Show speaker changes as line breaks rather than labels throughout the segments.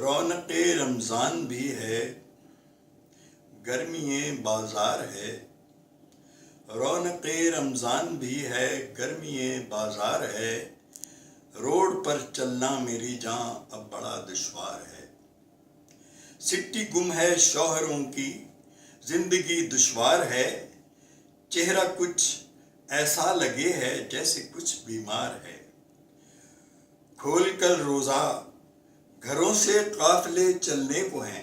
رونق رمضان بھی ہے، گرمی بازار ہے۔ رونق رمضان بھی ہے، گرمی بازار ہے۔ روڈ پر چلنا میری جان اب بڑا دشوار ہے۔ سٹی گم ہے شوہروں کی، زندگی دشوار ہے۔ چہرہ کچھ ایسا لگے ہے جیسے کچھ بیمار ہے۔ کھول کر روزہ گھروں سے قافلے چلنے کو ہیں۔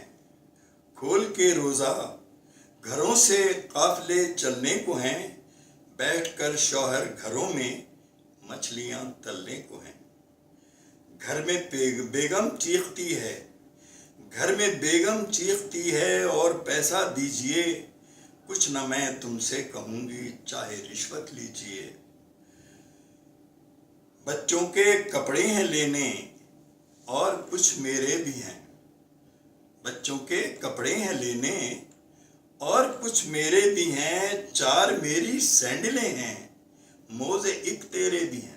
کھول کے روزہ گھروں سے قافلے چلنے کو ہیں۔ بیٹھ کر شوہر گھروں میں مچھلیاں تلنے کو ہیں۔ گھر میں بیگم چیختی ہے، گھر میں بیگم چیختی ہے اور پیسہ دیجئے، کچھ نہ میں تم سے کہوں گی چاہے رشوت لیجئے۔ بچوں کے کپڑے ہیں لینے اور کچھ میرے بھی ہیں۔ بچوں کے کپڑے ہیں لینے اور کچھ میرے بھی ہیں۔ 4 میری سینڈلیں ہیں، موزے ایک تیرے بھی ہیں۔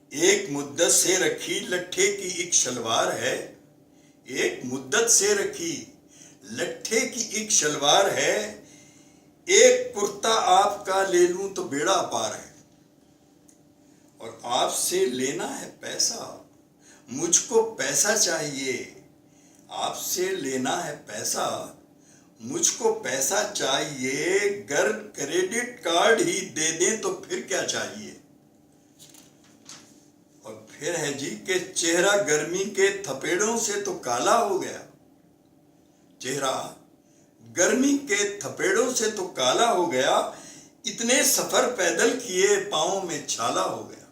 ایک مدت سے رکھی لٹھے کی ایک شلوار ہے، ایک مدت سے رکھی لٹھے کی ایک شلوار ہے۔ ایک کرتا آپ کا لے لوں تو بیڑا پار ہے۔ اور آپ سے لینا ہے پیسہ، مجھ کو پیسہ چاہیے۔ آپ سے لینا ہے پیسہ، مجھ کو پیسہ چاہیے۔ گر کریڈٹ کارڈ ہی دے دیں تو پھر کیا چاہیے۔ اور پھر ہے جی کہ چہرہ گرمی کے تھپیڑوں سے تو کالا ہو گیا۔ چہرہ گرمی کے تھپیڑوں سے تو کالا ہو گیا۔ اتنے سفر پیدل کیے پاؤں میں چھالا ہو گیا۔